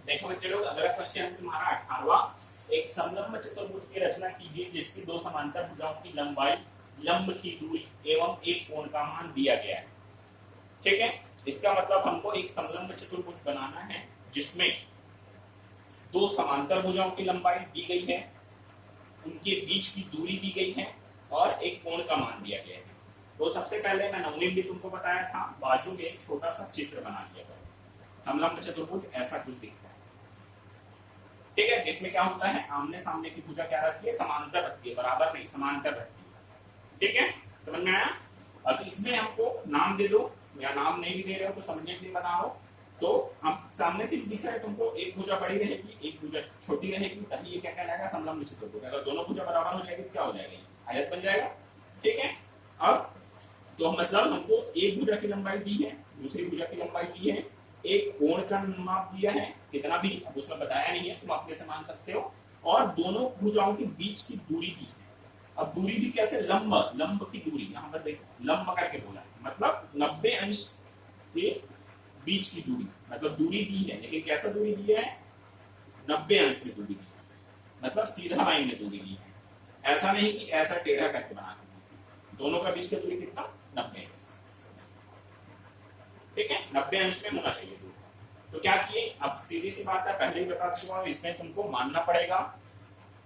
देखो बच्चे लोग, अगला क्वेश्चन तुम्हारा 18वां। एक समलंब चतुर्भुज की रचना कीजिए जिसकी दो समांतर भुजाओं की लंबाई, लंब की दूरी एवं एक कोण का मान दिया गया है। ठीक है, इसका मतलब हमको एक समलंब चतुर्भुज बनाना है जिसमें दो समांतर भुजाओं की लंबाई दी गई है, उनके बीच की दूरी दी गई है और एक कोण का मान दिया गया है। तो सबसे पहले मैं नमूने भी तुमको बताया था, बाजू में एक छोटा सा चित्र बना लिया था। समलंब चतुर्भुज ऐसा कुछ दिखता है। ठीक है, जिसमें क्या होता है, आमने सामने की भुजा क्या रखती है, समांतर रखती है, बराबर नहीं, समांतर रखती है। ठीक है, समझ में आया। अब इसमें हमको नाम दे दो, या नाम नहीं भी दे रहे हो तो समझने के लिए बनाओ। तो हम सामने से दिख रहा है तुमको, एक भुजा बड़ी रहेगी, एक भुजा छोटी रहेगी, तभी ये क्या कहलाएगा, समलंब चतुर्भुज। अगर दोनों भुजा बराबर हो जाएगी तो क्या हो जाएगा, आयत बन जाएगा। ठीक है, अब तो मतलब हमको एक भुजा की लंबाई दी है, दूसरी भुजा की लंबाई दी है, एक कोण का माप दिया है, कितना भी अब उसमें बताया नहीं है, तुम अपने से मान सकते हो, और दोनों भुजाओं के बीच की दूरी दी है। अब दूरी भी कैसे, लंब, लंब की दूरी, यहाँ पर देखो लंब करके बोला है, मतलब 90 अंश के बीच की दूरी, मतलब दूरी दी है, लेकिन कैसा दूरी दी है, 90 अंश की दूरी दी है, मतलब सीधा लाइन में दूरी दी है। ऐसा नहीं कि ऐसा टेढ़ा करके बना, दोनों का बीच की दूरी कितना, 90 अंश। ठीक है, 90 अंश में होना चाहिए दूरी। तो क्या किए, अब सीधी सी बात है, पहले ही बता चुका हूं, इसमें तुमको मानना पड़ेगा।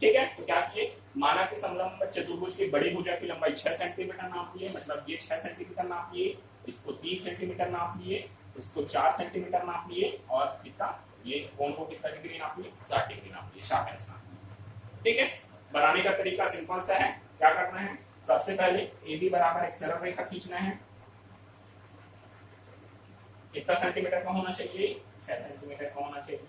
ठीक है, तो क्या किए, माना कि समलंब चतुर्भुज की बड़ी भुजा की लंबाई 6 सेंटीमीटर नाप लिए, मतलब ये 6 सेंटीमीटर नाप लिए, इसको 3 सेंटीमीटर नाप लिए, इसको 4 सेंटीमीटर नाप लिए, और कितना, ये कोण को कितना डिग्री नाप लिए, 60 डिग्री नाप लिए, 60 अंश नाप लिए। ठीक है, बनाने का तरीका सिंपल सा है, क्या करना है, सबसे पहले AB बराबर एक सरल रेखा खींचना है। कितना सेंटीमीटर का होना चाहिए, 6 सेंटीमीटर का होना चाहिए।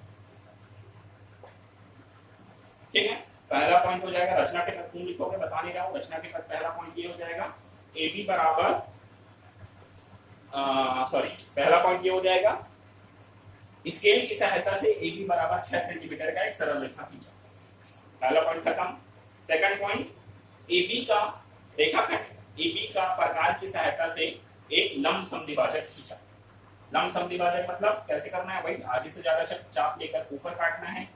ठीक है, पहला पॉइंट हो जाएगा, रचना के पद तुम लिखोगे, बता नहीं रहा हूं, रचना के पद पहला पॉइंट ये हो जाएगा, AB बराबर पहला पॉइंट ये हो जाएगा, स्केल की सहायता से AB बराबर 6 सेंटीमीटर का एक सरल रेखा खींचा। पहला पॉइंट खत्म। सेकंड पॉइंट, AB का रेखाखंड AB का प्रकार की सहायता से एक लंब समद्विभाजक खींचा। लंब समद्विभाजक मतलब कैसे करना है भाई, आधे से ज्यादा चाप लेकर ऊपर काटना है,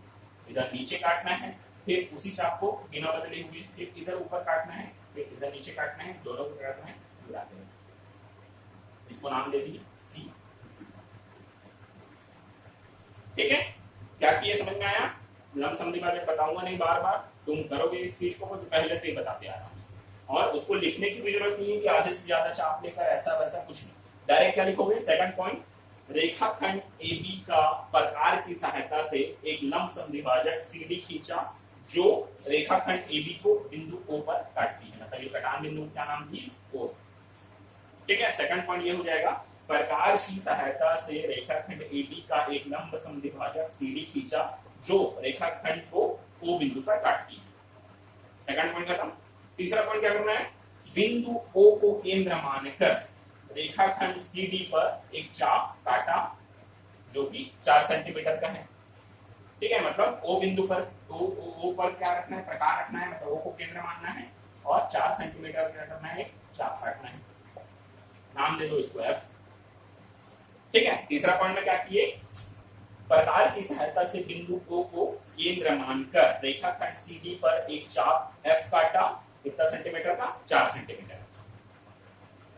इधर नीचे काटना है, फिर उसी चाप को बिना बदले हुए फिर इधर ऊपर काटना है, फिर इधर नीचे काटना है, दोनों को काटना है, मिलाते हैं। इसको नाम दे दिए C। ठीक है, क्या किए, समझ में आया। लंब समद्विभाजक बताऊंगा नहीं बार बार, तुम करोगे इस चीज को, तो पहले से ही बताते आ रहा हूं, और उसको लिखने की भी जरूरत नहीं है कि आधे से ज्यादा चाप लेकर ऐसा वैसा कुछ नहीं, डायरेक्ट क्या लिखोगे। सेकंड पॉइंट, रेखाखंड AB का प्रकार की सहायता से एक लंब समद्विभाजक CD खींचा जो रेखाखंड AB को बिंदु O पर काटती है, मतलब ये कटान बिंदु क्या नाम थी, O। ठीक है, सेकंड पॉइंट ये हो जाएगा, प्रकार की सहायता से रेखाखंड AB का एक लंब समद्विभाजक CD खींचा जो रेखाखंड को O बिंदु पर काटती है। सेकंड पॉइंट खत्म। तीसरा पॉइंट क्या करना है, बिंदु O को केंद्र मानकर रेखाखंड CD पर एक चाप काटा जो कि 4 सेंटीमीटर का है। ठीक है, मतलब O बिंदु पर O पर क्या रखना है, प्रकार रखना है, मतलब O को केंद्र मानना है, और 4 सेंटीमीटर क्या करना है, चाप काटना है, नाम दे दो इसको F। ठीक है, तीसरा पॉइंट में क्या किए, प्रकार की सहायता से बिंदु O को केंद्र मानकर रेखाखंड CD पर एक चाप F काटा, कितना सेंटीमीटर का, 4 सेंटीमीटर।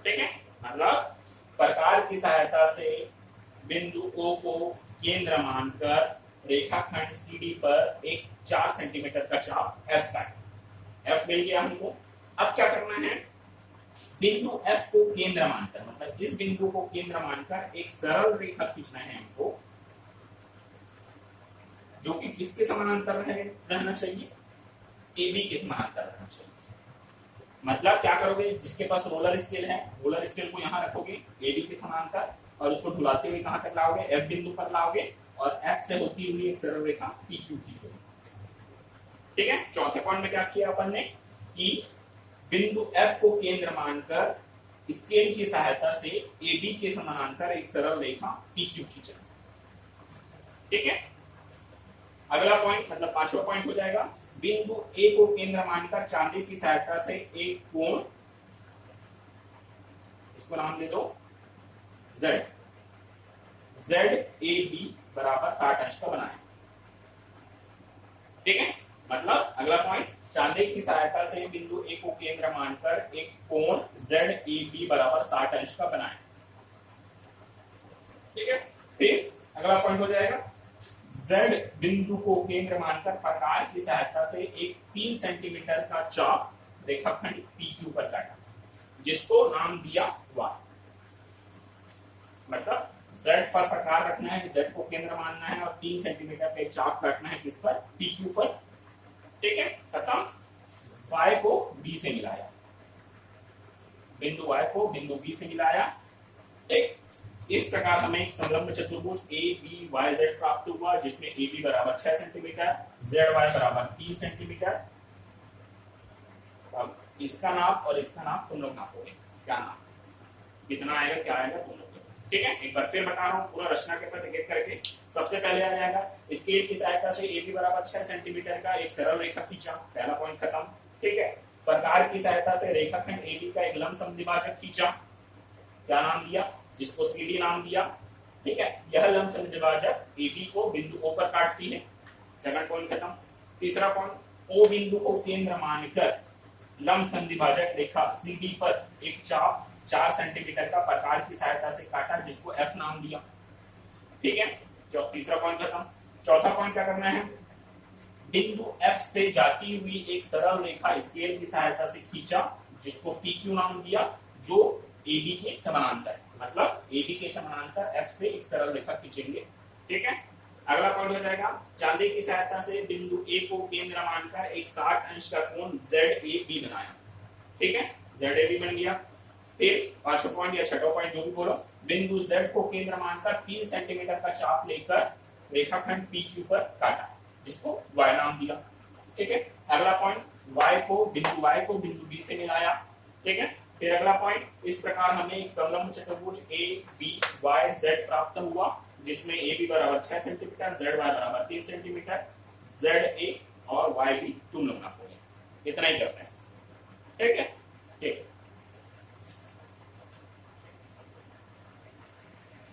ठीक है, मतलब प्रकार की सहायता से बिंदु O को केंद्र मानकर रेखाखंड CD पर एक 4 सेंटीमीटर का चाप F काटा, F मिल गया हमको। अब क्या करना है, बिंदु F को केंद्र मानकर, मतलब इस बिंदु को केंद्र मानकर एक सरल रेखा खींचना है हमको, जो कि किसके समानांतर रहना चाहिए, AB के समानांतर रहना चाहिए। मतलब क्या करोगे, जिसके पास रोलर स्केल है, रोलर स्केल को यहाँ रखोगे AB के समानांतर, और उसको ढुलाते हुए कहां तक लाओगे, F बिंदु पर लाओगे, और F से होती हुई एक सरल रेखा PQ खींचोगे। ठीक है, चौथे पॉइंट में क्या किया अपन ने, कि बिंदु F को केंद्र मानकर स्केल की सहायता से AB के समानांतर एक सरल रेखा PQ खींचा। ठीक है, अगला पॉइंट मतलब पांचवा पॉइंट हो जाएगा, बिंदु A को केंद्र मानकर चांदी की सहायता से एक कोण, इसको नाम दे दो Z, ZAB बराबर 60 अंश का बनाए। ठीक है। मतलब अगला पॉइंट, चांदे की सहायता से बिंदु ए को केंद्र मानकर एक कोण ZAB बराबर 60 अंश का बनाएं। ठीक है। फिर अगला पॉइंट हो जाएगा, Z बिंदु को केंद्र मानकर प्रकार की सहायता से एक 3 सेंटीमीटर का चाप रेखाखंड PQ पर काटा, जिसको नाम दिया Y। मतलब Z पर प्रकार रखना है, Z को केंद्र मानना है और 3 सेंटीमीटर का एक चाप काटना है, किस पर? PQ पर। ठीक है, खत्म। Y को B से मिलाया, बिंदु Y को बिंदु B से मिलाया। ठीक, इस प्रकार हमें एक संलग्न चतुर्भुज ABYZ प्राप्त हुआ, जिसमें AB बराबर 6 सेंटीमीटर, ZY बराबर 3 सेंटीमीटर। अब इसका नाप और इसका नाप तुम लोग नापोगे, क्या नाप कितना आएगा, क्या आएगा तुम लोग। ठीक है, एक बार फिर बता रहा हूँ, पूरा रचना के पद एक एक करके। सबसे पहले आ जाएगा, स्केल की सहायता से AB बराबर 6 सेंटीमीटर का एक सरल रेखा खींचा, पहला पॉइंट खत्म। ठीक है, प्रकार की सहायता से रेखाखंड AB का एक लंब समद्विभाजक खींचा, क्या नाम दिया, जिसको CD नाम दिया। ठीक है, यह लंब समद्विभाजक AB को बिंदु O पर काटती है, सेकंड पॉइंट खत्म। तीसरा पॉइंट, O बिंदु को केंद्र मानकर लंब समद्विभाजक रेखा CD पर एक चाप 4 सेंटीमीटर का प्रकार की सहायता से काटा, जिसको F नाम दिया। ठीक है, जो तीसरा पॉइंट खत्म। चौथा पॉइंट क्या करना है, बिंदु F से जाती हुई एक सरल रेखा स्केल की सहायता से खींचा, जिसको PQ नाम दिया, जो AB के समानांतर है। मतलब AB के समानांतर F से एक सरल रेखा खींचेंगे। ठीक है, अगला पॉइंट हो जाएगा, चांदे की सहायता से बिंदु A को केंद्र मानकर एक 60 अंश का कोण ZAB बनाया। ठीक है, ZAB बन गया। फिर पांचवा पॉइंट या छठा पॉइंट जो भी बोलो, बिंदु Z को केंद्र मानकर 3 सेंटीमीटर का चाप लेकर रेखाखंड PQ पर काटा, जिसको Y नाम दिया। ठीक है, अगला पॉइंट, Y को बिंदु B से मिलाया। ठीक है, फिर अगला पॉइंट, इस प्रकार हमें एक समलंब चतुर्भुज ABYZ प्राप्त हुआ, जिसमें AB बराबर 6 सेंटीमीटर, ZY बराबर 3 सेंटीमीटर, ZA और YB तुम लोग नापोगे। इतना ही करते हैं। ठीक है।